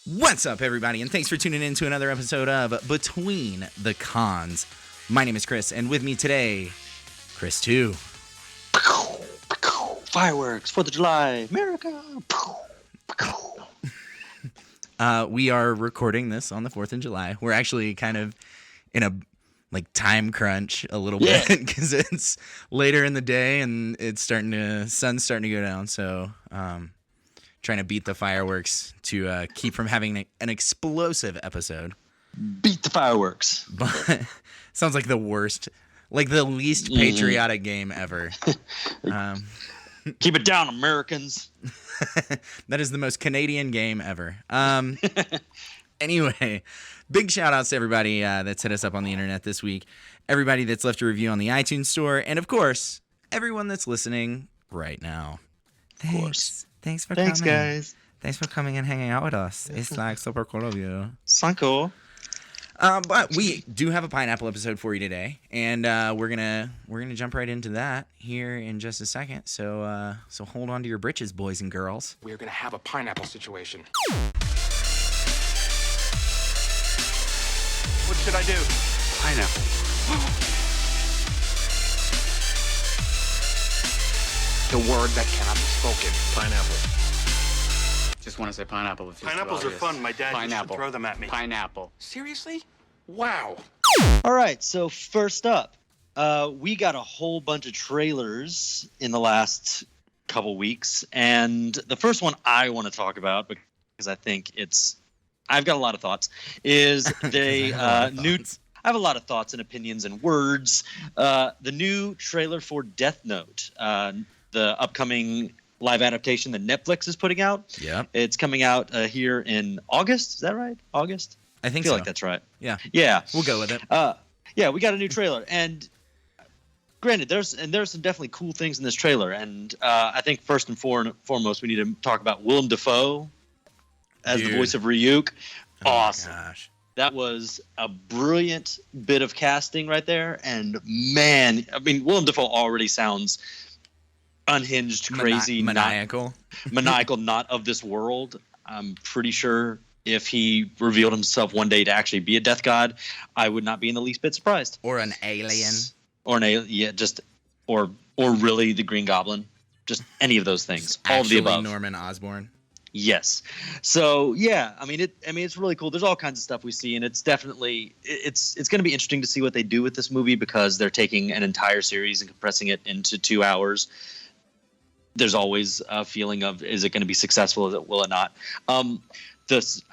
What's up, everybody, and thanks for tuning in to another episode of Between the Cons. My name is Kris, and with me today, Kris Too. Fireworks, 4th of July, America. We are recording this on the 4th of July. We're actually kind of in a time crunch a little bit because it's later in the day and sun's starting to go down. So trying to beat the fireworks to keep from having an explosive episode. Beat the fireworks. But sounds like the worst, the least patriotic game ever. Keep it down, Americans. That is the most Canadian game ever. Anyway, big shout outs to everybody that's hit us up on the internet this week. Everybody that's left a review on the iTunes store. And of course, everyone that's listening right now. Thanks. Of course. Thanks for coming. Thanks, guys. Thanks for coming and hanging out with us. It's super cool of you. Sanko. But we do have a pineapple episode for you today, and we're gonna jump right into that here in just a second. So hold on to your britches, boys and girls. We're gonna have a pineapple situation. What should I do? Pineapple. The word that cannot be spoken. Pineapple. Just want to say pineapple. If Pineapples are fun. My dad used to Pineapple. throw them at me. Pineapple. Seriously? Wow. All right, so first up, we got a whole bunch of trailers in the last couple weeks, and the first one I want to talk about because I think I've got a lot of thoughts. Is the new? I have a lot of thoughts and opinions and words. The new trailer for Death Note, the upcoming live adaptation that Netflix is putting out. Yeah, it's coming out here in August. Is that right? August? I think feel so. like that's right. Yeah. Yeah. We'll go with it. Yeah, we got a new trailer, and granted, there's some definitely cool things in this trailer, and I think first and foremost we need to talk about Willem Dafoe as the voice of Ryuk. Awesome. Oh my gosh. That was a brilliant bit of casting right there, and man, I mean, Willem Dafoe already sounds unhinged, crazy, maniacal, not of this world. I'm pretty sure if he revealed himself one day to actually be a death god, I would not be in the least bit surprised. Or an alien. Or an alien, yeah, or really the Green Goblin, just any of those things. All of the above. Norman Osborn. Yes. So yeah, I mean it's really cool. There's all kinds of stuff we see, and it's definitely it's going to be interesting to see what they do with this movie because they're taking an entire series and compressing it into 2 hours. There's always a feeling of, is it going to be successful? Will it not? I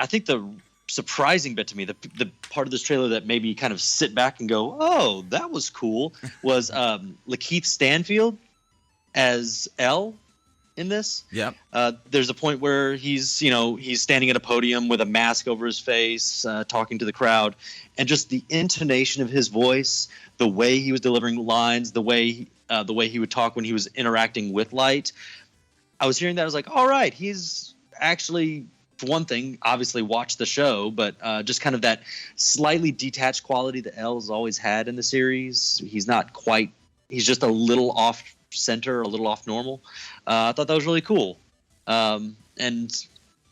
think the surprising bit to me, the part of this trailer that made me kind of sit back and go, oh, that was cool, was Lakeith Stanfield as L in this. Yep. There's a point where he's standing at a podium with a mask over his face, talking to the crowd, and just the intonation of his voice, the way he was delivering lines, the way he would talk when he was interacting with Light. I was hearing that, I was like, all right, he's actually, for one thing, obviously watched the show, but just kind of that slightly detached quality that L has always had in the series. He's just a little off center, a little off normal. I thought that was really cool. And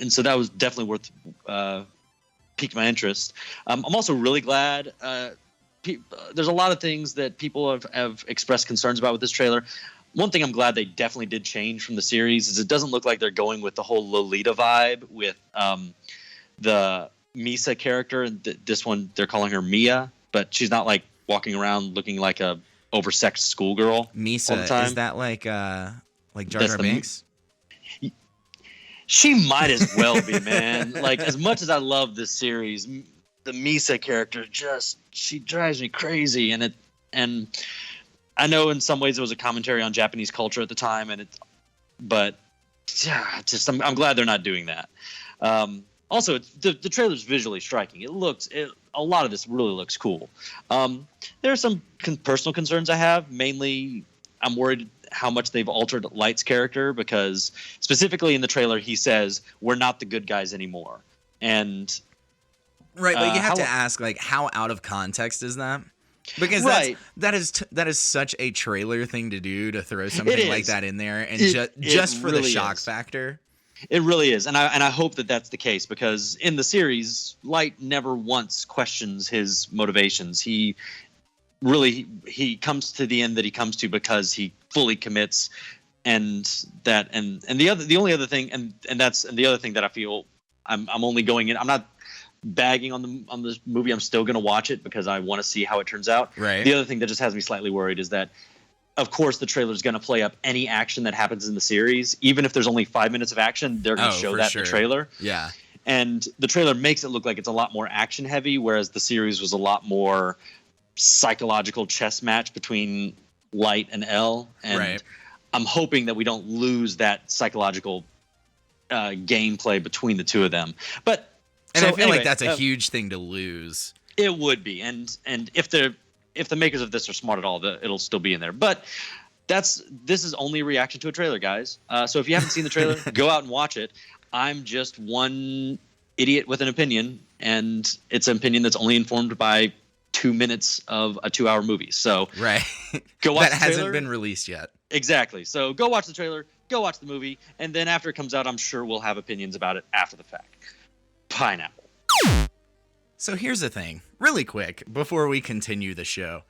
so that was definitely worth piqued my interest. I'm also really glad there's a lot of things that people have expressed concerns about with this trailer. One thing I'm glad they definitely did change from the series is it doesn't look like they're going with the whole Lolita vibe with the Misa character. This one, they're calling her Mia, but she's not like walking around looking like a oversexed schoolgirl. Misa, all the time. Is that like Jar Jar Binks? She might as well be, man. Like, as much as I love this series, the Misa character she drives me crazy, and I know in some ways it was a commentary on Japanese culture at the time, but I'm glad they're not doing that. Also, the trailer's visually striking. A lot of this really looks cool. There are some personal concerns I have. Mainly, I'm worried how much they've altered Light's character, because specifically in the trailer he says we're not the good guys anymore, and right, but you have to ask, how out of context is that? Because that is such a trailer thing to do, to throw something like that in there, and just for the shock factor. It really is, and I hope that that's the case, because in the series, Light never once questions his motivations. He comes to the end that he comes to because he fully commits, and the only other thing, and the other thing that I feel I'm only going in. I'm not bagging on the movie. I'm still going to watch it because I want to see how it turns out. Right. The other thing that just has me slightly worried is that, of course, the trailer is going to play up any action that happens in the series. Even if there's only 5 minutes of action, they're going to show that in the trailer. Yeah. And the trailer makes it look like it's a lot more action heavy, whereas the series was a lot more psychological chess match between Light and Elle. And right. I'm hoping that we don't lose that psychological gameplay between the two of them. But and I feel like that's a huge thing to lose. It would be, and if the makers of this are smart at all, it'll still be in there. But this is only a reaction to a trailer, guys. So if you haven't seen the trailer, go out and watch it. I'm just one idiot with an opinion, and it's an opinion that's only informed by 2 minutes of a 2-hour movie. So right, go watch that the trailer. hasn't been released yet. Exactly. So go watch the trailer, go watch the movie, and then after it comes out, I'm sure we'll have opinions about it after the fact. Pineapple. So here's the thing, really quick, before we continue the show.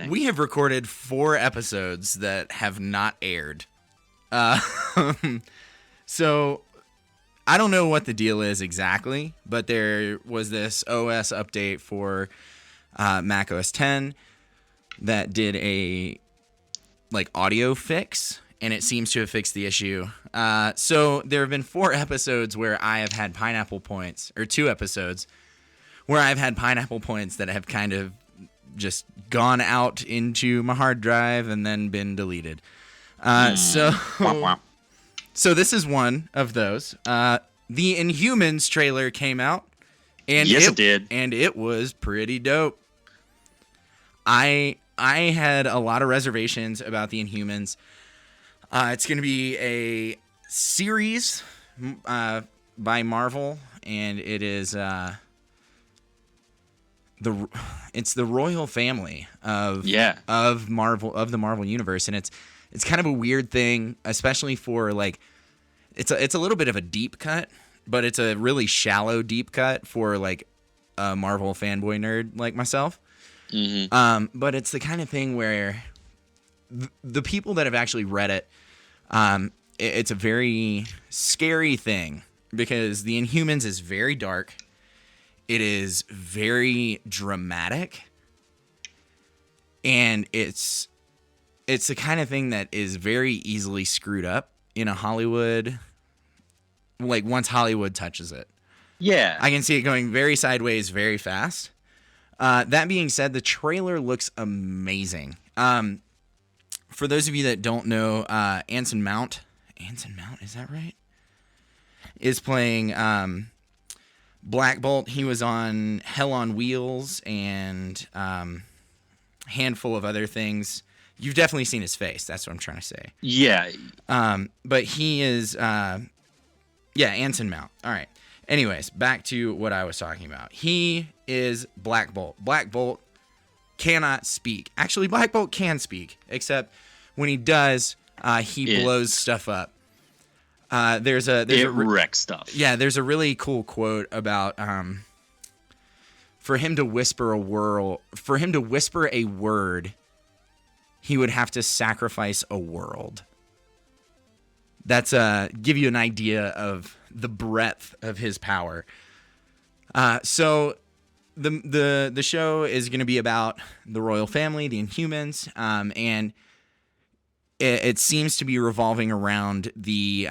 We have recorded 4 episodes that have not aired. So I don't know what the deal is exactly, but there was this OS update for Mac OS 10 that did a audio fix, and it seems to have fixed the issue. So there have been 4 episodes where I have had pineapple points, or 2 episodes where I've had pineapple points that have kind of just gone out into my hard drive and then been deleted. So this is one of those. The Inhumans trailer came out, and yes, it did, and it was pretty dope. I had a lot of reservations about the Inhumans. It's going to be a series by Marvel, and it is it's the royal family of Marvel, of the Marvel universe, and it's kind of a weird thing, especially for it's a little bit of a deep cut, but it's a really shallow deep cut for a Marvel fanboy nerd like myself. Mm-hmm. But it's the kind of thing where the people that have actually read it, it's a very scary thing, because the Inhumans is very dark. It is very dramatic, and it's the kind of thing that is very easily screwed up in a Hollywood, once Hollywood touches it. Yeah. I can see it going very sideways very fast. That being said, the trailer looks amazing. For those of you that don't know, Anson Mount, is that right? Is playing Black Bolt. He was on Hell on Wheels and handful of other things. You've definitely seen his face. That's what I'm trying to say. Yeah. But he is, Anson Mount. All right. Anyways, back to what I was talking about. He is Black Bolt. Black Bolt cannot speak. Actually, Black Bolt can speak, except when he does, he blows stuff up. There's a wrecks stuff. Yeah, there's a really cool quote about for him to whisper a word, he would have to sacrifice a world. That's give you an idea of the breadth of his power. So the show is going to be about the royal family, the Inhumans, and it seems to be revolving around the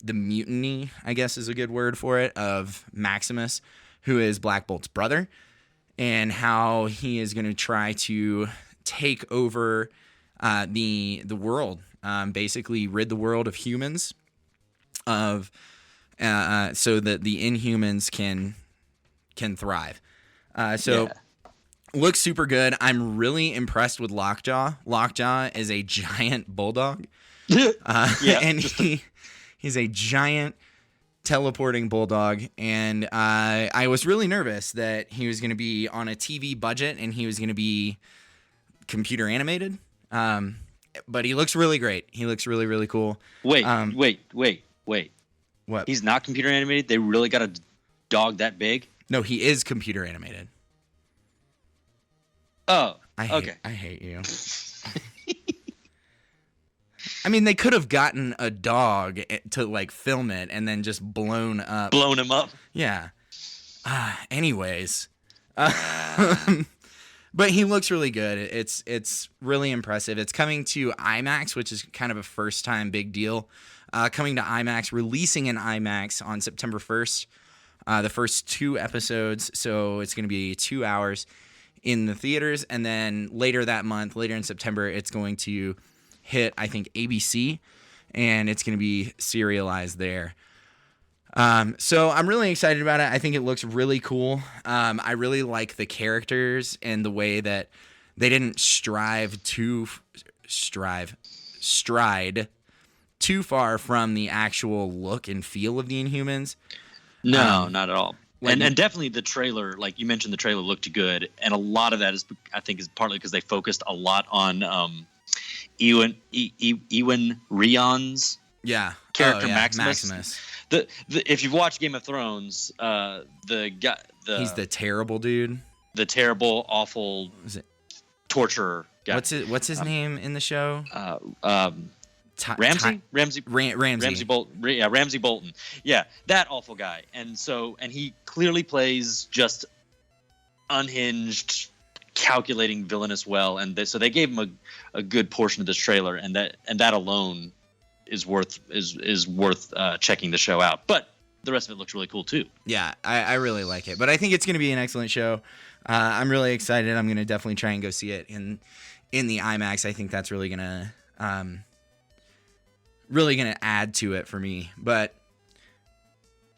mutiny, I guess is a good word for it, of Maximus, who is Black Bolt's brother, and how he is going to try to take over the world, basically rid the world of humans, so that the Inhumans can thrive. Looks super good. I'm really impressed with Lockjaw. Lockjaw is a giant bulldog. And he's a giant teleporting bulldog. And I was really nervous that he was going to be on a TV budget and he was going to be computer animated. But he looks really great. He looks really, really cool. Wait. Wait, What? he's not computer animated? They really got a dog that big? No, he is computer animated. Oh, I hate you. I mean, they could have gotten a dog to like film it and then just blown him up. Yeah. Anyways, but he looks really good. It's really impressive. It's coming to IMAX, which is kind of a first time big deal. Coming to IMAX, releasing in IMAX on September 1st. The first 2 episodes, so it's going to be 2 hours in the theaters, and then later that month, later in September, it's going to hit, I think, ABC, and it's going to be serialized there. So I'm really excited about it. I think it looks really cool. I really like the characters and the way that they didn't stride too far from the actual look and feel of the Inhumans. No, not at all. And definitely the trailer, like you mentioned, the trailer looked good, and a lot of that is, I think, is partly because they focused a lot on Ewan Rion's character Maximus. The if you've watched Game of Thrones, the guy, he's the terrible dude, the terrible, awful torturer guy. What's his name in the show? Ramsey Bolton. Ramsey Bolton. Yeah, that awful guy. And he clearly plays just unhinged, calculating villainous well. And so they gave him a good portion of this trailer, and that alone is worth checking the show out. But the rest of it looks really cool too. Yeah, I really like it. But I think it's going to be an excellent show. I'm really excited. I'm going to definitely try and go see it in the IMAX. I think that's really going to add to it for me. But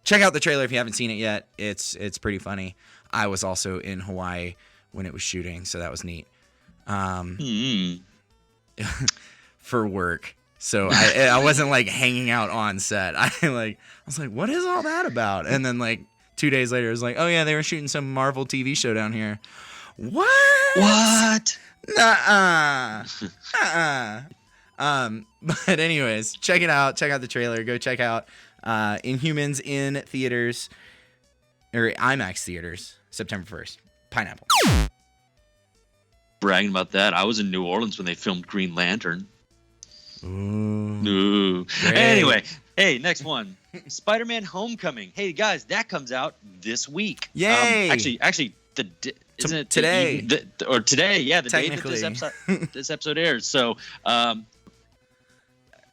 check out the trailer if you haven't seen it yet. It's pretty funny. I was also in Hawaii when it was shooting, so that was neat. For work. So I wasn't like hanging out on set. I was like, what is all that about? And then like 2 days later, it was like, oh yeah, they were shooting some Marvel TV show down here. What? Nuh-uh. But anyways, check it out. Check out the trailer. Go check out Inhumans in theaters, or IMAX theaters, September 1st. Pineapple. Bragging about that. I was in New Orleans when they filmed Green Lantern. Ooh. Anyway, hey, next one. SpiderMan Homecoming. Hey guys, that comes out this week. Yay! Actually, isn't it today? Today? Yeah, the day that this episode airs. So,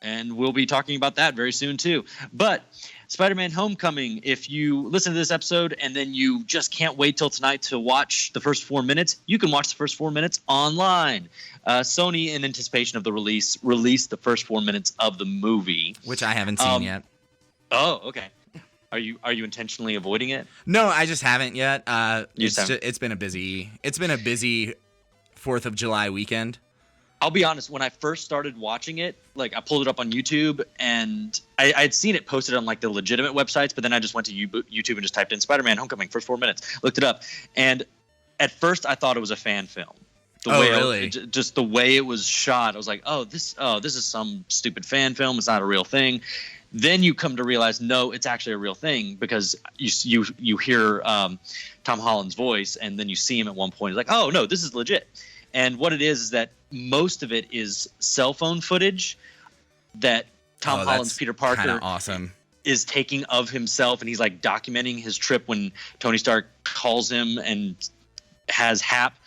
and we'll be talking about that very soon too. But SpiderMan Homecoming, if you listen to this episode and then you just can't wait till tonight to watch the first 4 minutes, you can watch the first 4 minutes online. Sony, in anticipation of the released the first 4 minutes of the movie, which I haven't seen yet. Oh, okay. Are you intentionally avoiding it? No, I just haven't yet. It's been a busy 4th of July weekend. I'll be honest, when I first started watching it, like I pulled it up on YouTube, and I'd seen it posted on like the legitimate websites, but then I just went to YouTube and just typed in SpiderMan Homecoming first 4 minutes, looked it up, and at first I thought it was a fan film. Really? Just the way it was shot, I was like, this is some stupid fan film. It's not a real thing. Then you come to realize, no, it's actually a real thing, because you hear Tom Holland's voice, and then you see him at one point. It's like, oh no, this is legit. And what it is that most of it is cell phone footage that Tom Holland's Peter Parker awesome. Is taking of himself, and he's like documenting his trip when Tony Stark calls him and has Hap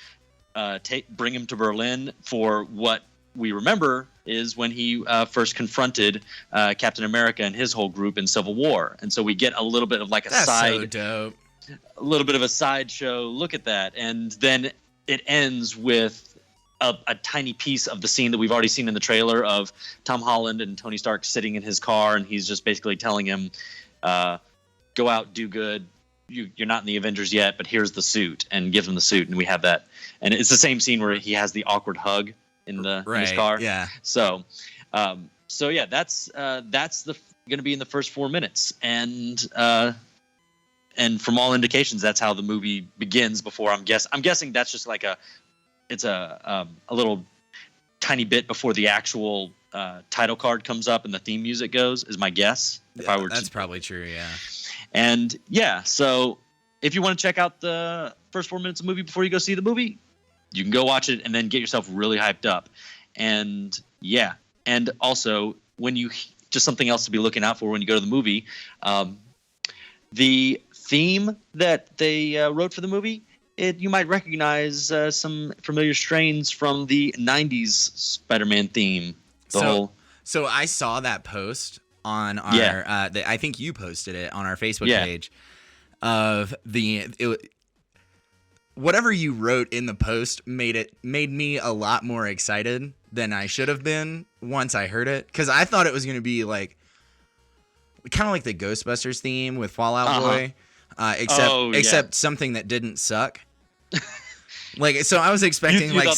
bring him to Berlin for what we remember is when he first confronted Captain America and his whole group in Civil War. And so we get a little bit of like a little bit of a sideshow look at that. And then it ends with a tiny piece of the scene that we've already seen in the trailer of Tom Holland and Tony Stark sitting in his car, and he's just basically telling him, go out, do good. You're not in the Avengers yet, but here's the suit, and gives him the suit, and we have that. And it's the same scene where he has the awkward hug in his car. Yeah. So yeah, that's going to be in the first 4 minutes, and from all indications, that's how the movie begins. Before I'm guessing that's just like a little tiny bit before the actual title card comes up and the theme music goes, is my guess. That's probably true, yeah. And yeah, so if you want to check out the first 4 minutes of the movie before you go see the movie, you can go watch it and then get yourself really hyped up. And yeah, and also just something else to be looking out for when you go to the movie, the theme that they wrote for the movie, you might recognize some familiar strains from the 90s Spider-Man theme. So I saw that post on our I think you posted it on our Facebook page of whatever you wrote in the post made me a lot more excited than I should have been once I heard it, because I thought it was going to be like kind of like the Ghostbusters theme with Fall Out Boy, except something that didn't suck. Like, so I was expecting you like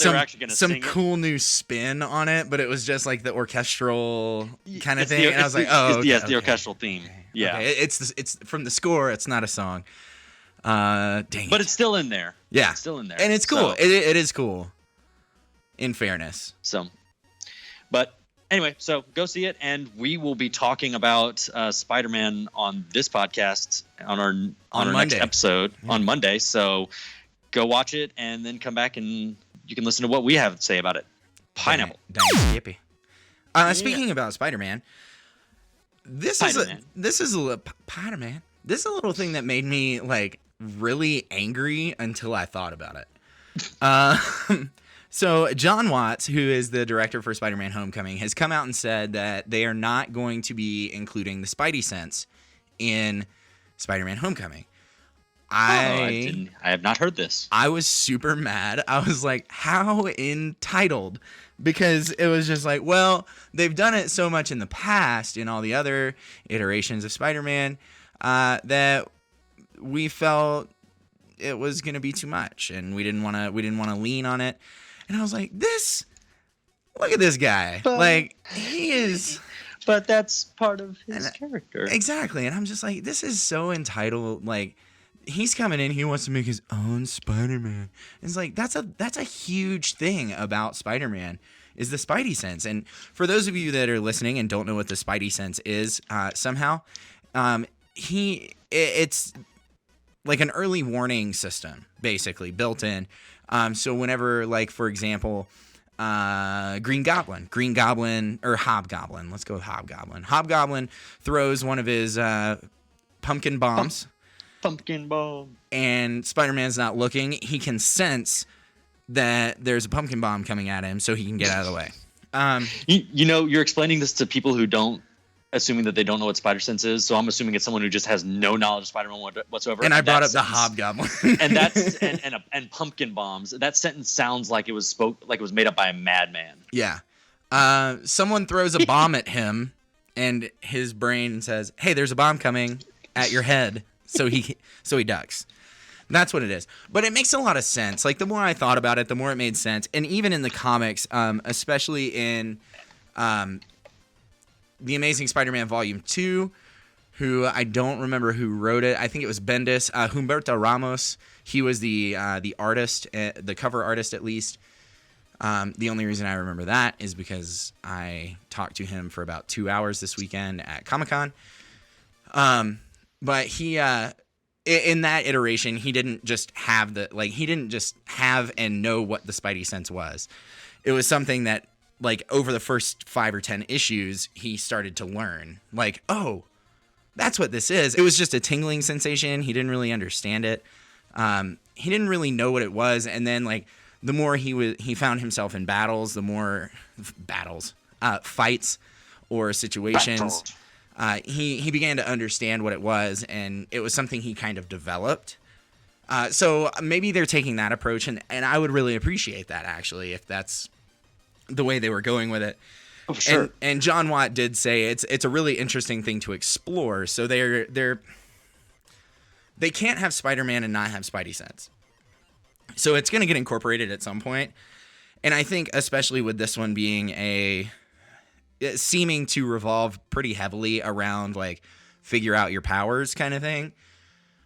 some cool it? new spin on it, but it was just like the orchestral kind of thing, and I was like, oh, yes, the orchestral theme. Yeah, okay. It's from the score. It's not a song. Dang it. But it's still in there. Yeah, it's still in there, and it's cool. So. It is cool. In fairness. So, but anyway, so go see it, and we will be talking about Spider-Man on this podcast on our next episode on Monday. So go watch it, and then come back and you can listen to what we have to say about it. Pineapple. Yippee. Speaking about Spider-Man, this is a Spider-Man. This is a little thing that made me like really angry until I thought about it. So John Watts, who is the director for SpiderMan Homecoming, has come out and said that they are not going to be including the Spidey sense in SpiderMan Homecoming. I have not heard this. I was super mad. I was like, how entitled? Because it was just like, well, they've done it so much in the past in all the other iterations of Spider-Man that we felt it was going to be too much, and we didn't want to lean on it. And I was like, look at this guy. He is. But that's part of his character. Exactly. And I'm just like, this is so entitled. Like, he's coming in, he wants to make his own Spider-Man. It's like, that's a huge thing about Spider-Man, is the Spidey sense. And for those of you that are listening and don't know what the Spidey sense is, somehow, it's like an early warning system, basically, built in. So whenever, like, for example, Green Goblin, or Hobgoblin, let's go with Hobgoblin. Hobgoblin throws one of his pumpkin bombs. Pumpkin bomb. And Spider-Man's not looking. He can sense that there's a pumpkin bomb coming at him, so he can get out of the way. You're explaining this to people who don't, assuming that they don't know what Spider Sense is. So I'm assuming it's someone who just has no knowledge of Spider-Man whatsoever. And I brought up the Hobgoblin. and that's and pumpkin bombs. That sentence sounds like it was made up by a madman. Yeah. Someone throws a bomb at him, and his brain says, "Hey, there's a bomb coming at your head." So he ducks. That's what it is. But it makes a lot of sense. Like, the more I thought about it, the more it made sense. And even in the comics, especially in The Amazing Spider-Man Volume 2, who I don't remember who wrote it. I think it was Bendis. Humberto Ramos. He was the artist, the cover artist at least. The only reason I remember that is because I talked to him for about 2 hours this weekend at Comic-Con. But he, in that iteration, he didn't just have and know what the Spidey sense was. It was something that, like, over the first 5 or 10 issues, he started to learn. Like, oh, that's what this is. It was just a tingling sensation. He didn't really understand it. He didn't really know what it was. And then, like, the more he found himself in battles, the more fights or situations, he began to understand what it was, and it was something he kind of developed. So maybe they're taking that approach, and I would really appreciate that, actually, if that's the way they were going with it. Oh, for sure. And John Watt did say it's a really interesting thing to explore. So they can't have Spider-Man and not have Spidey sense. So it's going to get incorporated at some point. And I think especially with this one being seeming to revolve pretty heavily around, like, figure out your powers kind of thing,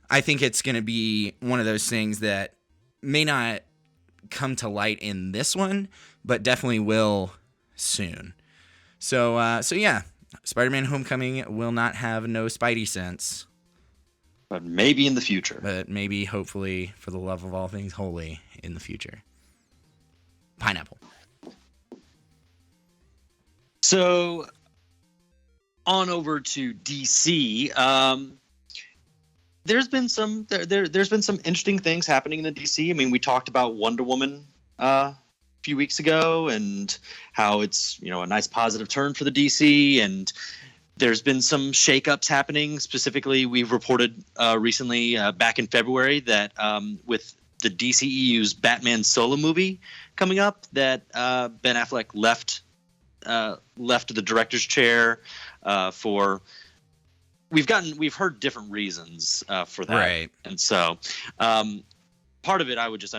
I think it's going to be one of those things that may not come to light in this one, but definitely will soon. So yeah, Spider-Man Homecoming will not have no Spidey sense. But maybe in the future. But maybe, hopefully, for the love of all things holy, in the future. Pineapple. So, on over to DC. There's been some interesting things happening in the DC. I mean, we talked about Wonder Woman a few weeks ago and how it's, a nice positive turn for the DC, and there's been some shakeups happening. Specifically, we've reported recently back in February that with the DCEU's Batman solo movie coming up, that Ben Affleck left the director's chair for. We've heard different reasons for that, right? And so part of it, I would just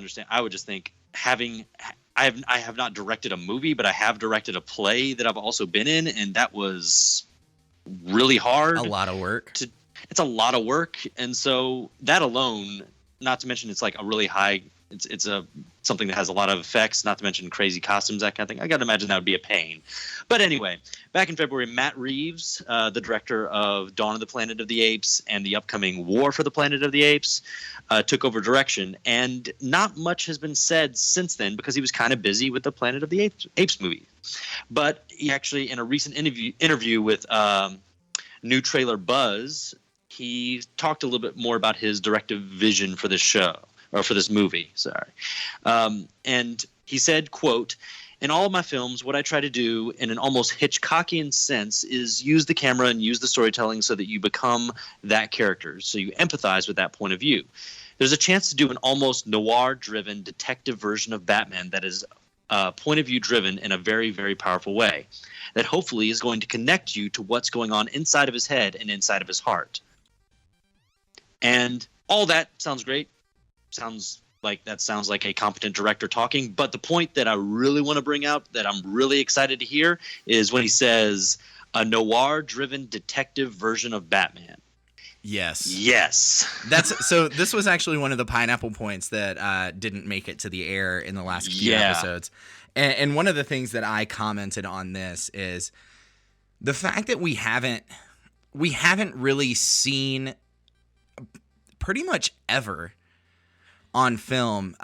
think I have not directed a movie, but I have directed a play that I've also been in, and that was really hard. A lot of work. It's a lot of work, and so that alone, not to mention it's like a really high. It's something that has a lot of effects, not to mention crazy costumes, that kind of thing. I got to imagine that would be a pain. But anyway, back in February, Matt Reeves, the director of Dawn of the Planet of the Apes and the upcoming War for the Planet of the Apes, took over direction. And not much has been said since then because he was kind of busy with the Planet of the Apes movie. But he actually, in a recent interview with New Trailer Buzz, he talked a little bit more about his directive vision for this show. Or for this movie, sorry. And he said, quote, "In all of my films, what I try to do in an almost Hitchcockian sense is use the camera and use the storytelling so that you become that character, so you empathize with that point of view. There's a chance to do an almost noir-driven detective version of Batman that is point of view driven in a very, very powerful way that hopefully is going to connect you to what's going on inside of his head and inside of his heart." And all that sounds great. Sounds like a competent director talking. But the point that I really want to bring out that I'm really excited to hear is when he says a noir-driven detective version of Batman. Yes. So this was actually one of the pineapple points that didn't make it to the air in the last few episodes. And one of the things that I commented on this is the fact that we haven't really seen pretty much ever on film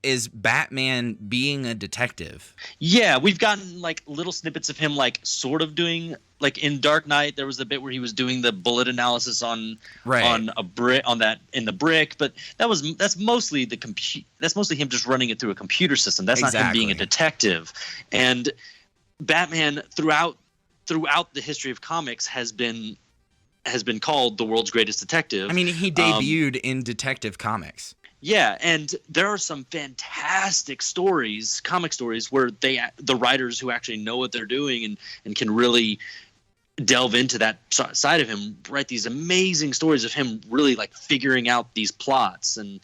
is Batman being a detective. Yeah, we've gotten like little snippets of him like sort of doing, like in Dark Knight there was a bit where he was doing the bullet analysis on a brick, on that in the brick, but that's mostly him just running it through a computer system. That's not him being a detective. And Batman throughout the history of comics has been called the world's greatest detective. I mean, he debuted in Detective Comics. Yeah, and there are some fantastic stories, comic stories, where the writers who actually know what they're doing and can really delve into that side of him write these amazing stories of him really like figuring out these plots and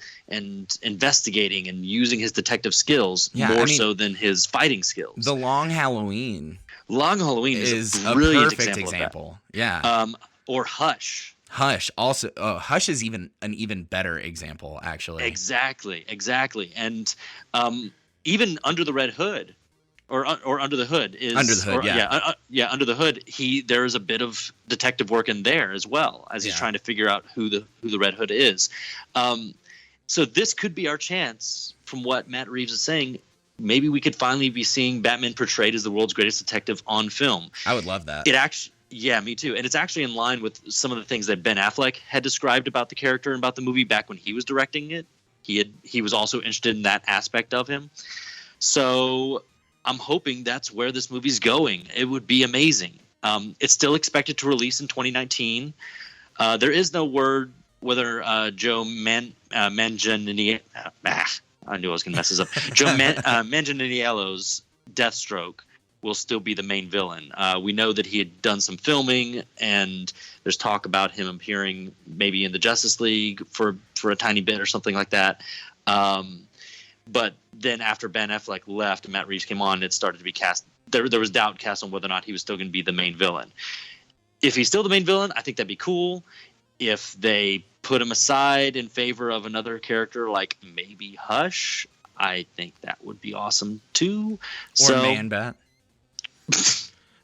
investigating and using his detective skills so than his fighting skills. The Long Halloween is a brilliant perfect example. Yeah. Or Hush. Hush also. Hush is an even better example, actually. Exactly. And even Under the Red Hood, or Under the Hood is Under the Hood. Under the Hood. There is a bit of detective work in there as well as he's trying to figure out who the Red Hood is. So this could be our chance, from what Matt Reeves is saying. Maybe we could finally be seeing Batman portrayed as the world's greatest detective on film. I would love that. Yeah, me too. And it's actually in line with some of the things that Ben Affleck had described about the character and about the movie back when he was directing it. He was also interested in that aspect of him. So I'm hoping that's where this movie's going. It would be amazing. It's still expected to release in 2019. There is no word whether Joe Manganiello, I knew I was going to mess this up. Joe Manganiello's Deathstroke will still be the main villain. We know that he had done some filming, and there's talk about him appearing maybe in the Justice League for a tiny bit or something like that. But then after Ben Affleck left and Matt Reeves came on, it started to be cast. There was doubt cast on whether or not he was still going to be the main villain. If he's still the main villain, I think that'd be cool. If they put him aside in favor of another character like maybe Hush, I think that would be awesome too. Or Man-Bat.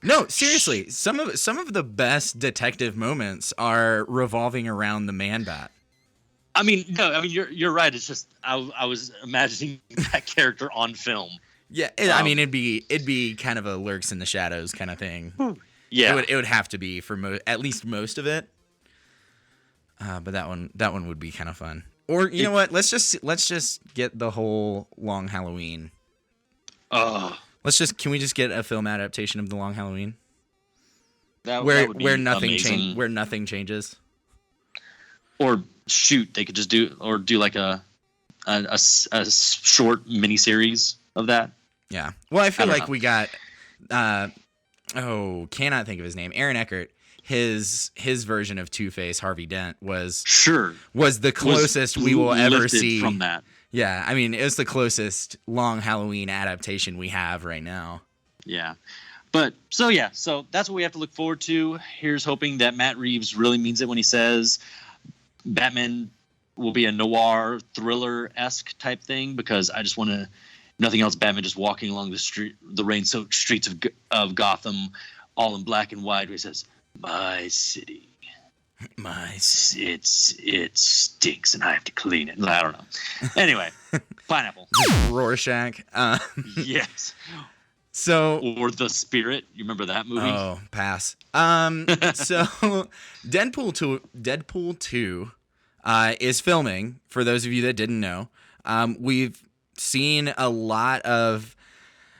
No, seriously, some of the best detective moments are revolving around the Man-Bat. I mean, you're right. It's just I was imagining that character on film. Yeah, I mean, it'd be kind of a lurks in the shadows kind of thing. Yeah, it would have to be for at least most of it. But that one would be kind of fun. Or you know what? Let's just get the whole Long Halloween. Can we just get a film adaptation of the Long Halloween? That would be where nothing amazing. where nothing changes. Or shoot, they could just do like a short miniseries of that. Yeah. Well, I feel like know. we got cannot think of his name. Aaron Eckhart. His version of Two-Face, Harvey Dent, was the closest we will ever see from that. Yeah, I mean, it's the closest Long Halloween adaptation we have right now. Yeah. But so that's what we have to look forward to. Here's hoping that Matt Reeves really means it when he says Batman will be a noir thriller-esque type thing, because I just want to, nothing else, Batman just walking along the rain-soaked streets of Gotham, all in black and white, where he says, "My city. It stinks and I have to clean it." I don't know. Anyway, Pineapple. Rorschach. Yes. So, or The Spirit. You remember that movie? Oh, pass. So Deadpool 2 is filming, for those of you that didn't know. We've seen a lot of,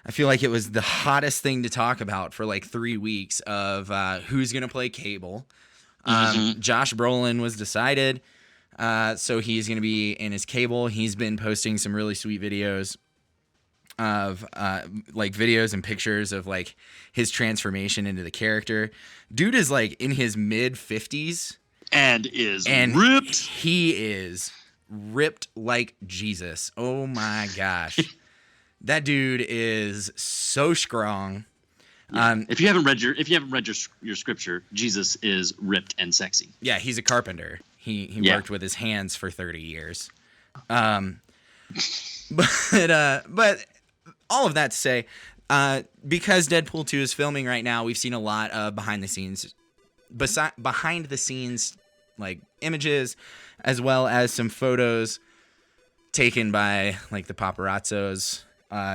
I feel like it was the hottest thing to talk about for like 3 weeks of who's going to play Cable. Josh Brolin was decided. So he's going to be in his Cable. He's been posting some really sweet videos of like videos and pictures of like his transformation into the character. Dude is like in his mid 50s and ripped. He is ripped like Jesus. Oh my gosh. That dude is so strong. Yeah. If you haven't read your scripture, Jesus is ripped and sexy. Yeah, he's a carpenter. He worked with his hands for 30 years. But all of that to say, because Deadpool 2 is filming right now, we've seen a lot of behind the scenes like images, as well as some photos taken by like the paparazzos,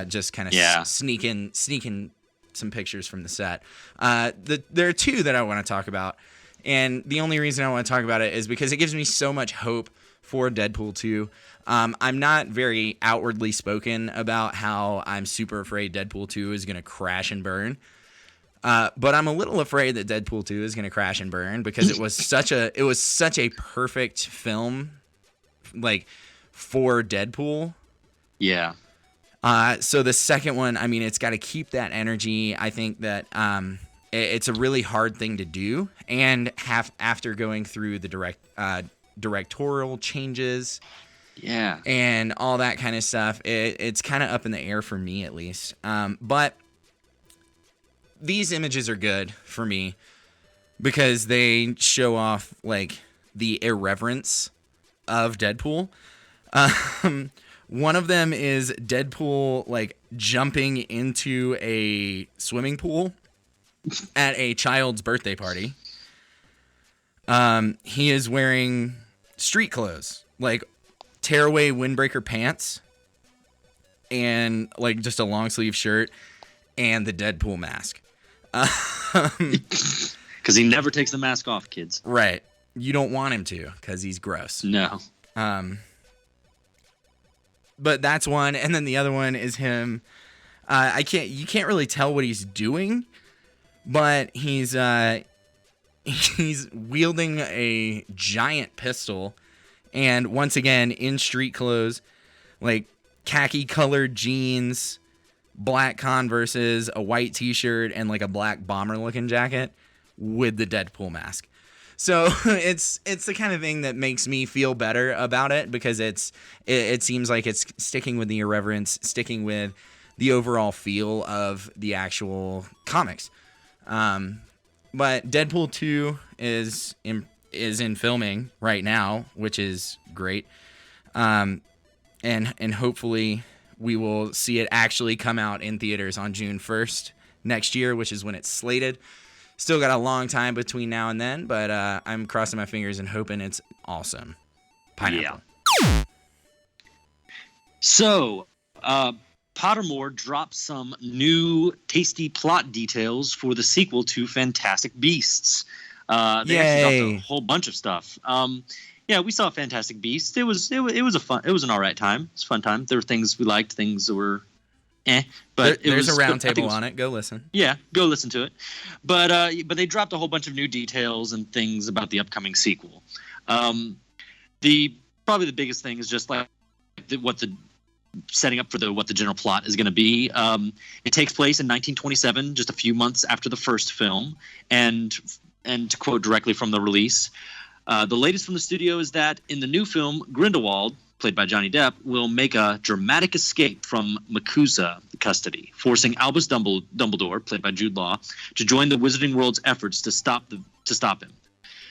just kind of sneaking some pictures from the set. There are two that I want to talk about, and the only reason I want to talk about it is because it gives me so much hope for Deadpool 2. I'm not very outwardly spoken about how I'm super afraid Deadpool 2 is going to crash and burn. But I'm a little afraid that Deadpool 2 is going to crash and burn, because it was such a perfect film, like, for Deadpool. Yeah. So the second one, I mean, it's got to keep that energy. I think that it's a really hard thing to do, and after going through the directorial changes, and all that kind of stuff, it's kind of up in the air for me, at least. But these images are good for me because they show off like the irreverence of Deadpool. One of them is Deadpool like jumping into a swimming pool at a child's birthday party. He is wearing street clothes, like tearaway windbreaker pants, and like just a long sleeve shirt and the Deadpool mask. Because he never takes the mask off, kids. Right. You don't want him to, because he's gross. No. But that's one, and then the other one is him. You can't really tell what he's doing, but he's wielding a giant pistol, and once again in street clothes, like khaki colored jeans, black Converses, a white t-shirt, and like a black bomber looking jacket with the Deadpool mask. So it's the kind of thing that makes me feel better about it, because it seems like it's sticking with the irreverence, sticking with the overall feel of the actual comics. But Deadpool 2 is is in filming right now, which is great. And hopefully we will see it actually come out in theaters on June 1st next year, which is when it's slated. Still got a long time between now and then, but I'm crossing my fingers and hoping it's awesome. Pineapple. Yeah. So, Pottermore dropped some new tasty plot details for the sequel to Fantastic Beasts. They actually dropped a whole bunch of stuff. Yeah, we saw Fantastic Beasts. It was an all right time. It's a fun time. There were things we liked, things that were but there's a round table on it. Go listen. Yeah, go listen to it. But they dropped a whole bunch of new details and things about the upcoming sequel. Probably the biggest thing is just like what the setting up for what the general plot is going to be. It takes place in 1927, just a few months after the first film, and to quote directly from the release, the latest from the studio is that in the new film, Grindelwald, played by Johnny Depp, will make a dramatic escape from MACUSA custody, forcing Albus Dumbledore, played by Jude Law, to join the Wizarding World's efforts to stop him.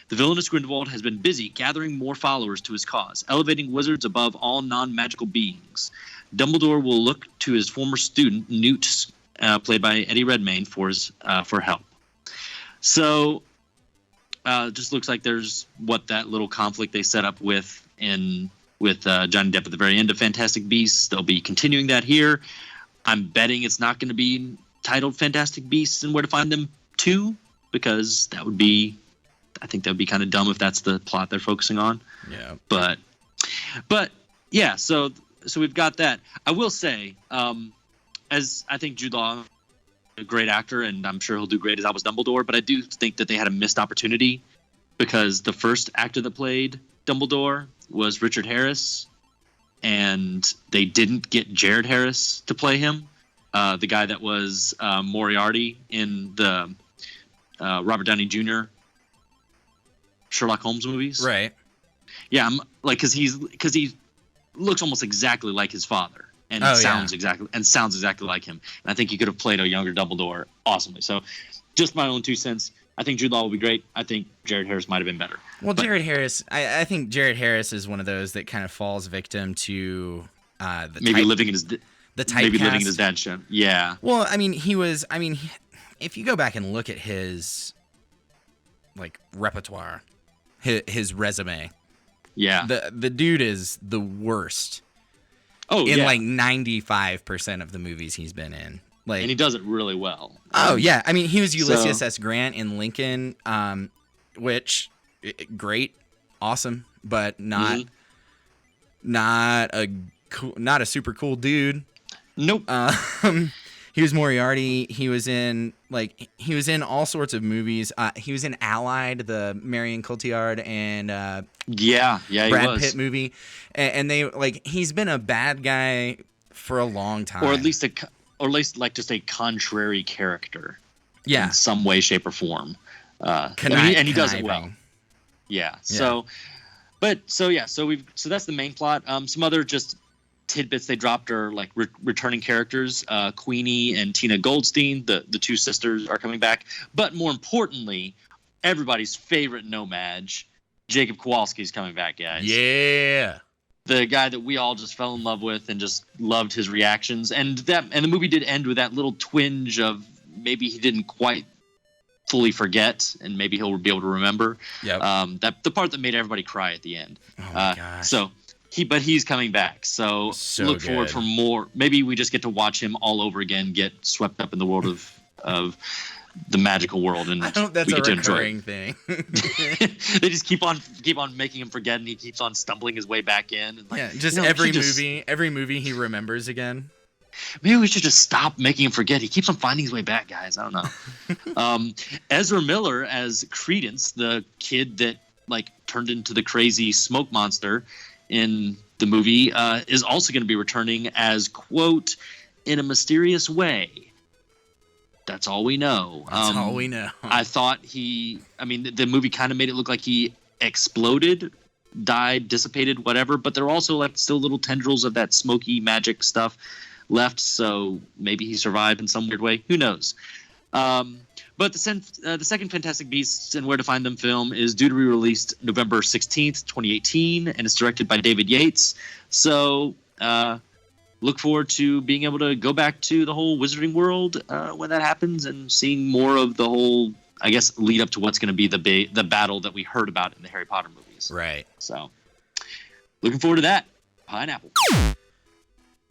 The villainous Grindelwald has been busy gathering more followers to his cause, elevating wizards above all non-magical beings. Dumbledore will look to his former student, Newt, played by Eddie Redmayne, for help. So, just looks like there's that little conflict they set up with Johnny Depp at the very end of Fantastic Beasts. They'll be continuing that here. I'm betting it's not going to be titled Fantastic Beasts and Where to Find Them 2, because I think that would be kind of dumb if that's the plot they're focusing on. Yeah. But yeah, so we've got that. I will say, as I think Jude Law, a great actor, and I'm sure he'll do great as Albus Dumbledore, but I do think that they had a missed opportunity because the first actor that played Dumbledore was Richard Harris, and they didn't get Jared Harris to play him, the guy that was Moriarty in the Robert Downey Jr. Sherlock Holmes movies. Right. Yeah, I'm like because he looks almost exactly like his father, and sounds exactly like him. And I think he could have played a younger Dumbledore awesomely. So, just my own 2 cents. I think Jude Law will be great. I think Jared Harris might have been better. Well, Jared Harris, I think Jared Harris is one of those that kind of falls victim to living in his dad's show. Yeah. Well, if you go back and look at his repertoire, his resume, yeah, the dude is the worst. Oh, in yeah. 95% of the movies he's been in. And he does it really well. Oh, yeah. He was Ulysses S. Grant in Lincoln, which, great, awesome, but not a super cool dude. Nope. He was Moriarty. He was in all sorts of movies. He was in Allied, the Marion Cotillard and Brad Pitt movie. And they he's been a bad guy for a long time. Or at least just a contrary character. Yeah. In some way, shape, or form. And he does it well. Yeah. So that's the main plot. Some other just tidbits they dropped are returning characters. Queenie and Tina Goldstein, the 2 sisters, are coming back. But more importantly, everybody's favorite No-Maj, Jacob Kowalski's coming back, guys. Yeah. The guy that we all just fell in love with and just loved his reactions. And the movie did end with that little twinge of maybe he didn't quite fully forget, and maybe he'll be able to remember. Yep. The part that made everybody cry at the end. Oh my gosh. But he's coming back. So look forward for more. Maybe we just get to watch him all over again, get swept up in the world of the magical world, and I hope that's we get a to enjoy recurring thing. They just keep on making him forget, and he keeps on stumbling his way back in. And every movie he remembers again. Maybe we should just stop making him forget. He keeps on finding his way back, guys. I don't know. Ezra Miller as Credence, the kid that turned into the crazy smoke monster in the movie, is also going to be returning as, quote, in a mysterious way. That's all we know. That's all we know. I thought the movie kind of made it look like he exploded, died, dissipated, whatever, but there are also still little tendrils of that smoky magic stuff left, so maybe he survived in some weird way. Who knows? But But the second Fantastic Beasts and Where to Find Them film is due to be released November 16th, 2018, and it's directed by David Yates. So look forward to being able to go back to the whole Wizarding World when that happens and seeing more of the whole, I guess, lead up to what's going to be the battle that we heard about in the Harry Potter movies. Right. So looking forward to that. Pineapple.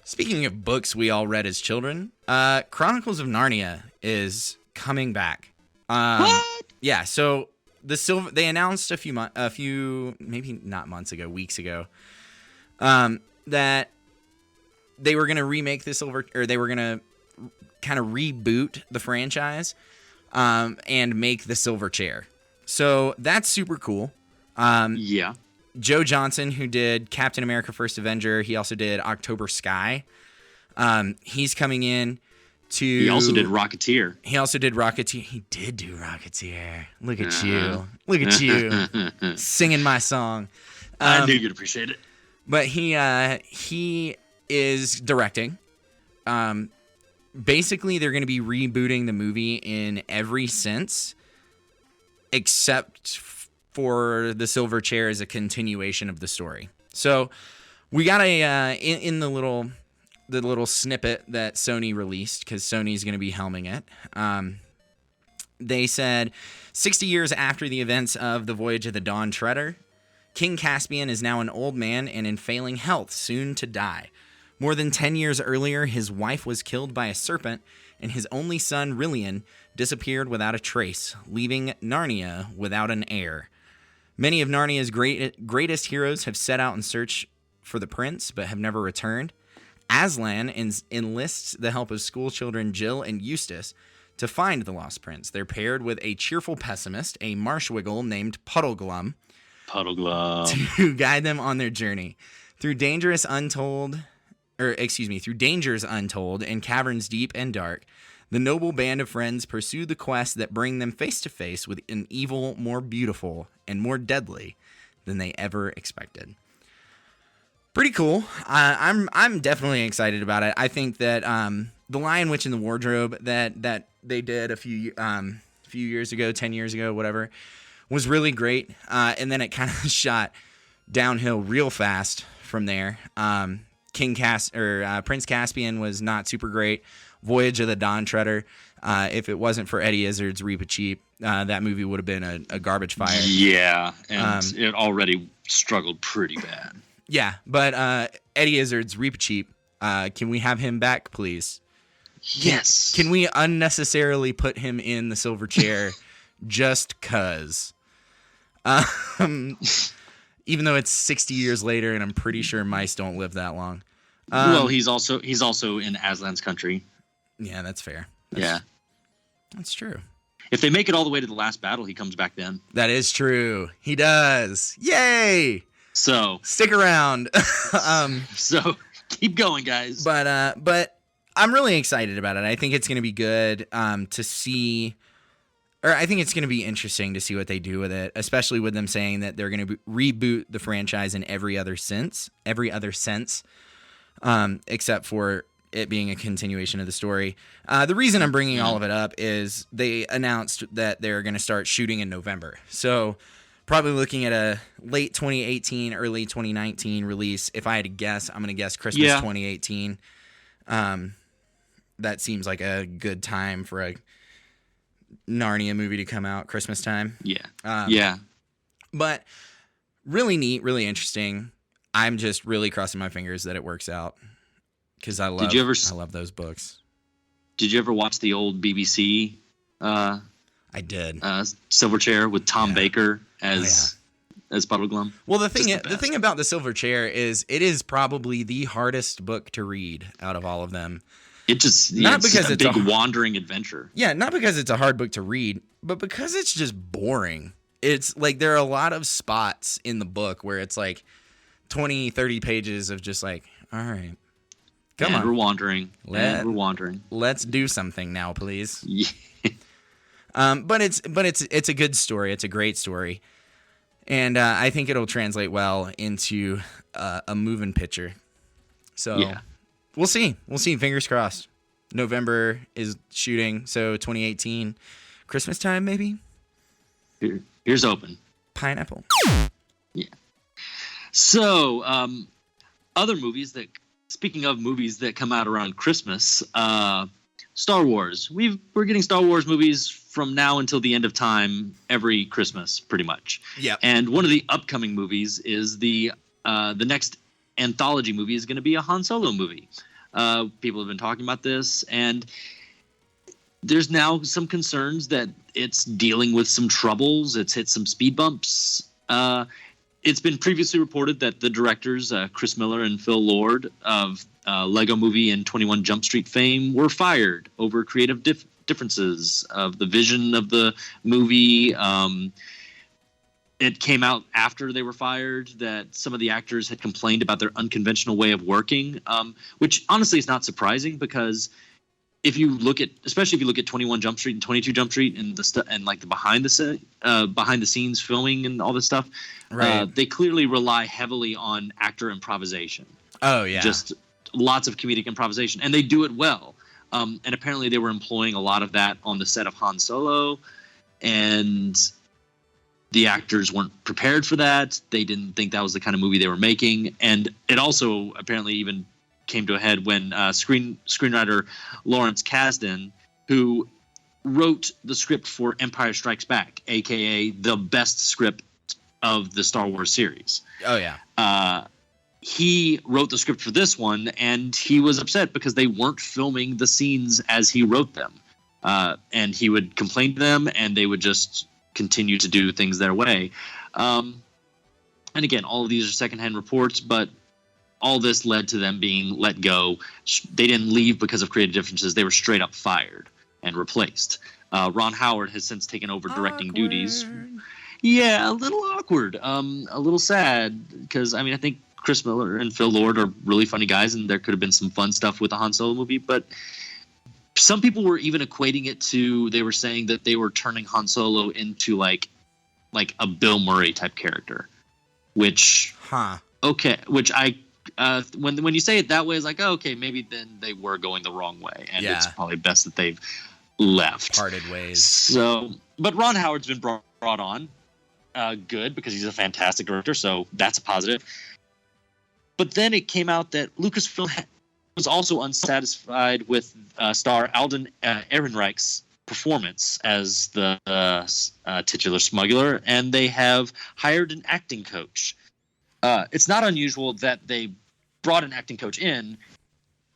Speaking of books we all read as children, Chronicles of Narnia is coming back. What? Yeah, so they announced a few maybe not months ago, weeks ago, that they were going to remake they were going to kind of reboot the franchise and make the Silver Chair. So that's super cool. Yeah. Joe Johnson, who did Captain America: First Avenger, he also did October Sky. He's coming in to. He also did Rocketeer. He did do Rocketeer. Look at you. Look at you. Singing my song. I knew you'd appreciate it. But he is directing. Basically, they're going to be rebooting the movie in every sense, except for the Silver Chair as a continuation of the story. So we got in the little snippet that Sony released, because Sony's going to be helming it. They said 60 years after the events of the Voyage of the Dawn Treader, King Caspian is now an old man and in failing health, soon to die. More than 10 years earlier, his wife was killed by a serpent, and his only son, Rillian, disappeared without a trace, leaving Narnia without an heir. Many of Narnia's greatest heroes have set out in search for the prince, but have never returned. Aslan enlists the help of schoolchildren Jill and Eustace to find the lost prince. They're paired with a cheerful pessimist, a marshwiggle named Puddleglum, to guide them on their journey. Through dangers untold and caverns deep and dark, the noble band of friends pursue the quests that bring them face to face with an evil more beautiful and more deadly than they ever expected. Pretty cool. I'm definitely excited about it. I think that the Lion, Witch, and the Wardrobe that they did a few years ago, 10 years ago, whatever, was really great. And then it kind of shot downhill real fast from there. Prince Caspian was not super great. Voyage of the Dawn Treader, if it wasn't for Eddie Izzard's Reap a Cheap, that movie would have been a garbage fire. Yeah, and it already struggled pretty bad. Yeah, but Eddie Izzard's Reap a Cheap, can we have him back, please? Yes. Can we unnecessarily put him in the Silver Chair just cuz? Even though it's 60 years later, and I'm pretty sure mice don't live that long. Well, he's also in Aslan's country. Yeah, that's fair. That's true. If they make it all the way to the last battle, he comes back then. That is true. He does. Yay! So stick around. So keep going, guys. But I'm really excited about it. I think it's going to be good to see. Or I think it's going to be interesting to see what they do with it, especially with them saying that they're going to reboot the franchise in every other sense, except for it being a continuation of the story. The reason I'm bringing all of it up is they announced that they're going to start shooting in November. So probably looking at a late 2018, early 2019 release. If I had to guess, I'm going to guess Christmas 2018. That seems like a good time for a Narnia movie to come out, Christmas time. Yeah. But really neat, really interesting. I'm just really crossing my fingers that it works out, because I love those books. Did you ever watch the old BBC? I did. Silverchair with Tom Baker as Puddleglum. Well, the thing about the Silverchair is it is probably the hardest book to read out of all of them. It's a big wandering adventure. Yeah, not because it's a hard book to read, but because it's just boring. It's like there are a lot of spots in the book where it's like 20, 30 pages of just like, all right, come on. We're wandering. We're wandering. Let's do something now, please. Yeah. But it's a good story. It's a great story. And I think it'll translate well into a moving picture. So we'll see. Fingers crossed. November is shooting. So 2018, Christmas time, maybe? Here's open. Pineapple. Yeah. So, other movies that, speaking of movies that come out around Christmas, Star Wars. We're getting Star Wars movies from now until the end of time every Christmas, pretty much. Yeah. And one of the upcoming movies is the next anthology movie is going to be a Han Solo movie. People have been talking about this, and there's now some concerns that it's dealing with some troubles. It's hit some speed bumps. It's been previously reported that the directors, Chris Miller and Phil Lord of Lego Movie and 21 Jump Street fame, were fired over creative differences of the vision of the movie. It came out after they were fired that some of the actors had complained about their unconventional way of working, which honestly is not surprising because especially if you look at 21 Jump Street and 22 Jump Street and the behind the scenes filming and all this stuff, right. They clearly rely heavily on actor improvisation. Oh yeah, just lots of comedic improvisation, and they do it well. And apparently they were employing a lot of that on the set of Han Solo, and the actors weren't prepared for that. They didn't think that was the kind of movie they were making, and it also apparently even came to a head when screenwriter Lawrence Kasdan, who wrote the script for Empire Strikes Back, aka the best script of the Star Wars series. Oh yeah. He wrote the script for this one, and he was upset because they weren't filming the scenes as he wrote them. And he would complain to them, and they would just continue to do things their way. And again, all of these are secondhand reports, but all this led to them being let go. They didn't leave because of creative differences. They were straight up fired and replaced. Ron Howard has since taken over directing duties. Yeah, a little awkward. A little sad because, I think Chris Miller and Phil Lord are really funny guys, and there could have been some fun stuff with the Han Solo movie, but some people were even equating it to, they were saying that they were turning Han Solo into like a Bill Murray type character, which, which when you say it that way, it's like, oh, okay, maybe then they were going the wrong way, and it's probably best that they've left. Parted ways. So, but Ron Howard's been brought on, good, because he's a fantastic director, so that's a positive. But then it came out that Lucasfilm was also unsatisfied with star Alden Ehrenreich's performance as the titular smuggler, and they have hired an acting coach. It's not unusual that they brought an acting coach in.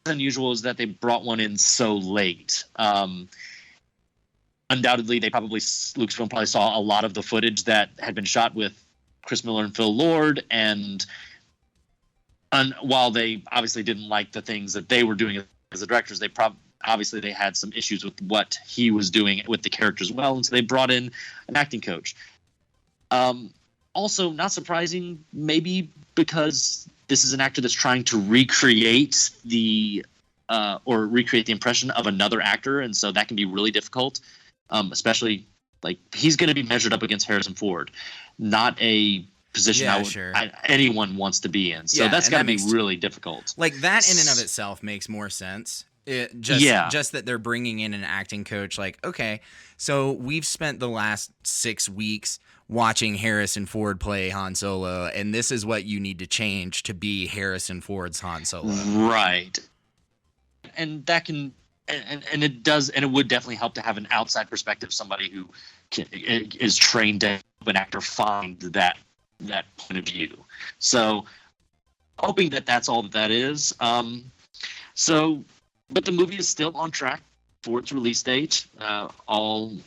What's unusual is that they brought one in so late. Undoubtedly, Lucasfilm probably saw a lot of the footage that had been shot with Chris Miller and Phil Lord, and while they obviously didn't like the things that they were doing as the directors, they had some issues with what he was doing with the characters as well, and so they brought in an acting coach. Also, not surprising, maybe because this is an actor that's trying to recreate the impression of another actor, and so that can be really difficult, especially he's going to be measured up against Harrison Ford, not a position anyone wants to be in. So that's got to be really difficult. That in and of itself makes more sense. Just that they're bringing in an acting coach. Okay, so we've spent the last 6 weeks watching Harrison Ford play Han Solo, and this is what you need to change to be Harrison Ford's Han Solo. Right. And that can, and it does, and it would definitely help to have an outside perspective, somebody who is trained to help an actor find that point of view. So hoping that that's all that is. But the movie is still on track for its release date. All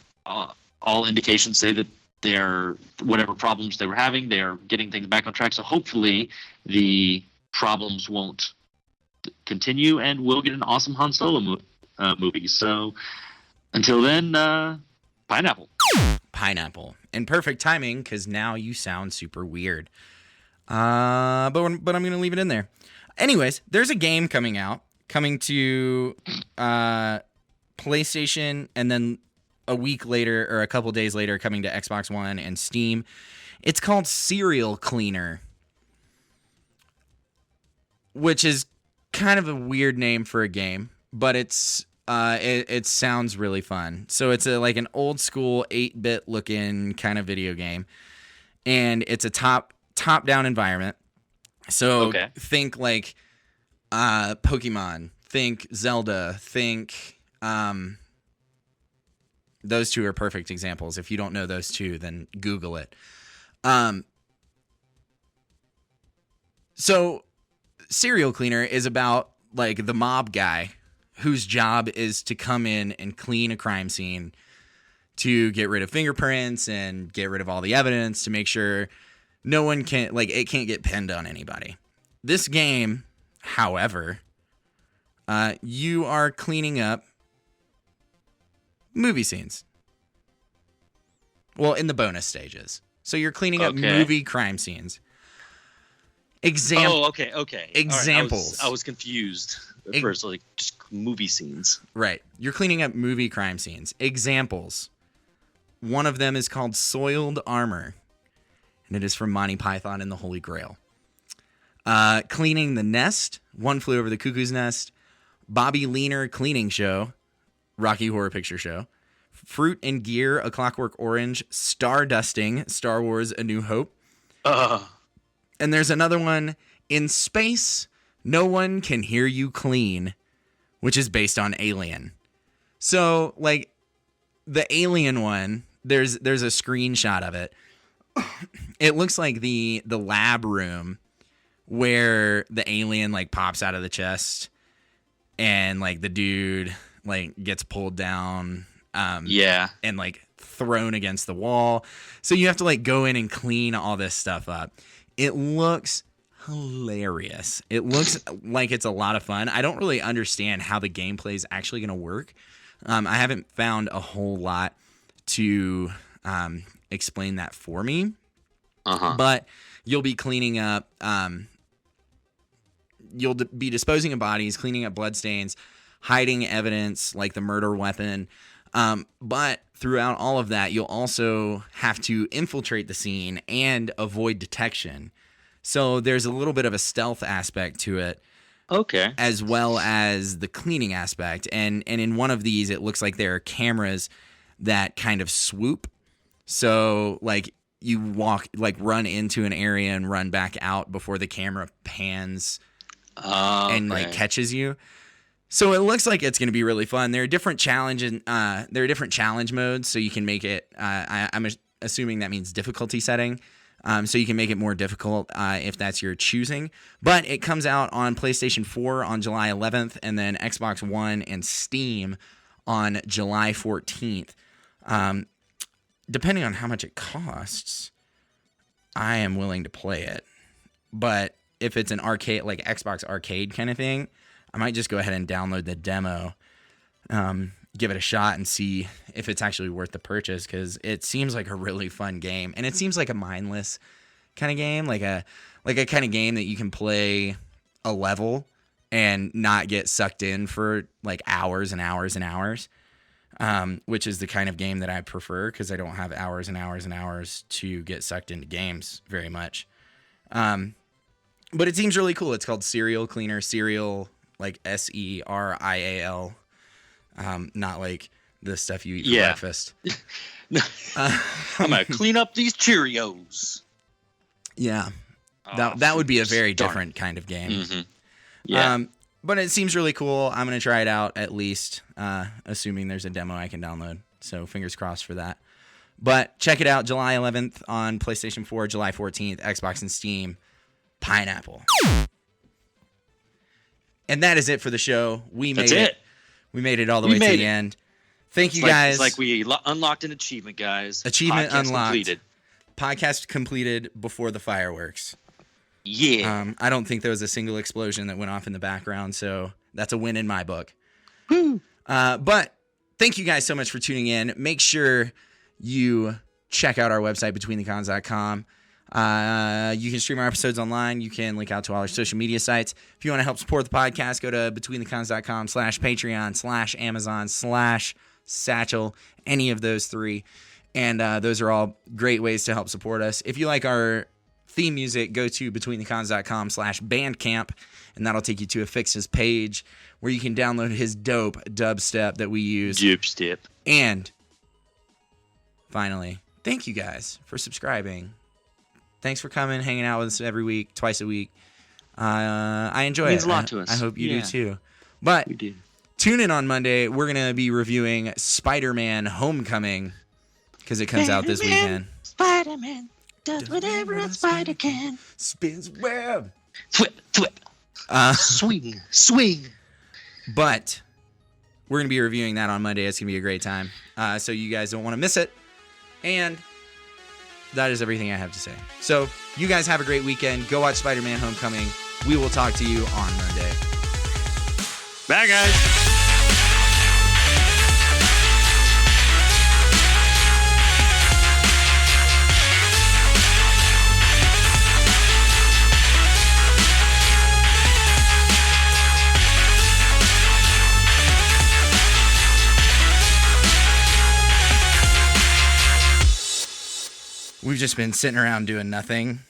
indications say that whatever problems they were having, they're getting things back on track. So hopefully the problems won't continue, and we'll get an awesome Han Solo movie. So until then, pineapple. And perfect timing, because now you sound super weird. But I'm going to leave it in there. Anyways, there's a game coming to PlayStation, and then a week later or a couple days later coming to Xbox One and Steam. It's called Serial Cleaner, which is kind of a weird name for a game, but it's It sounds really fun. So it's like an old school 8-bit looking kind of video game, and it's a top-down environment. So think like Pokemon, think Zelda, think those two are perfect examples. If you don't know those two, then Google it. So Serial Cleaner is about like the mob guy whose job is to come in and clean a crime scene to get rid of fingerprints and get rid of all the evidence to make sure no one can, like, it can't get pinned on anybody. This game, however, you are cleaning up movie scenes. Well, in the bonus stages. So you're cleaning up movie crime scenes. Okay. Examples. Right. I was confused at first, like just movie scenes. Right. You're cleaning up movie crime scenes. Examples. One of them is called Soiled Armor, and it is from Monty Python and the Holy Grail. Cleaning the Nest, One Flew Over the Cuckoo's Nest, Bobby Leaner Cleaning Show, Rocky Horror Picture Show, Fruit and Gear, A Clockwork Orange, Star Dusting, Star Wars A New Hope. And there's another one, In Space, No One Can Hear You Clean, which is based on Alien. So, like, the Alien one, there's a screenshot of it. It looks like the lab room where the alien, like, pops out of the chest and, like, the dude, like, gets pulled down. And, like, thrown against the wall. So you have to, like, go in and clean all this stuff up. It looks hilarious. It looks like it's a lot of fun. I don't really understand how the gameplay is actually going to work. I haven't found a whole lot to explain that for me. But you'll be cleaning up. You'll be disposing of bodies, cleaning up bloodstains, hiding evidence like the murder weapon. But throughout all of that, you'll also have to infiltrate the scene and avoid detection. So there's a little bit of a stealth aspect to it. Okay. As well as the cleaning aspect. And in one of these, it looks like there are cameras that kind of swoop. So, like, you run into an area and run back out before the camera pans and, like, catches you. So it looks like it's going to be really fun. There are different challenge modes, so you can make it. I'm assuming that means difficulty setting. So you can make it more difficult if that's your choosing. But it comes out on PlayStation 4 on July 11th, and then Xbox One and Steam on July 14th. Depending on how much it costs, I am willing to play it. But if it's an arcade, like Xbox Arcade kind of thing, I might just go ahead and download the demo, give it a shot, and see if it's actually worth the purchase, because it seems like a really fun game, and it seems like a mindless kind of game, like a kind of game that you can play a level and not get sucked in for like hours and hours and hours, which is the kind of game that I prefer, because I don't have hours and hours and hours to get sucked into games very much. But it seems really cool. It's called Serial Cleaner. Serial, like Serial, not like the stuff you eat for breakfast. I'm gonna clean up these Cheerios. Yeah, that would be a very different kind of game. Mm-hmm. Yeah, but it seems really cool. I'm gonna try it out at least, assuming there's a demo I can download. So fingers crossed for that. But check it out, July 11th on PlayStation 4, July 14th, Xbox and Steam. Pineapple. And that is it for the show. We made it. We made it all the way to the end. Thank you, guys. It's like we unlocked an achievement, guys. Achievement Podcast unlocked. Completed. Podcast completed before the fireworks. Yeah. I don't think there was a single explosion that went off in the background, so that's a win in my book. Woo. But thank you guys so much for tuning in. Make sure you check out our website, betweenthecons.com. You can stream our episodes online. You can link out to all our social media sites. If you want to help support the podcast, go to betweenthecons.com/Patreon/Amazon/Satchel, any of those three. And those are all great ways to help support us. If you like our theme music, go to betweenthecons.com/bandcamp, and that'll take you to Affix's page where you can download his dope dubstep that we use. Dubstep. And finally, thank you guys for subscribing. Thanks for coming, hanging out with us every week, twice a week. I enjoy it. It means a lot to us. I hope you do too. But We do. tune in on Monday. We're going to be reviewing SpiderMan Homecoming because it comes out this weekend. Spider-Man does whatever a spider can. Spins web. Thwip, thwip. Swing, swing. But we're going to be reviewing that on Monday. It's going to be a great time. So you guys don't want to miss it. And that is everything I have to say. So you guys have a great weekend. Go watch SpiderMan Homecoming. We will talk to you on Monday. Bye, guys. We've just been sitting around doing nothing.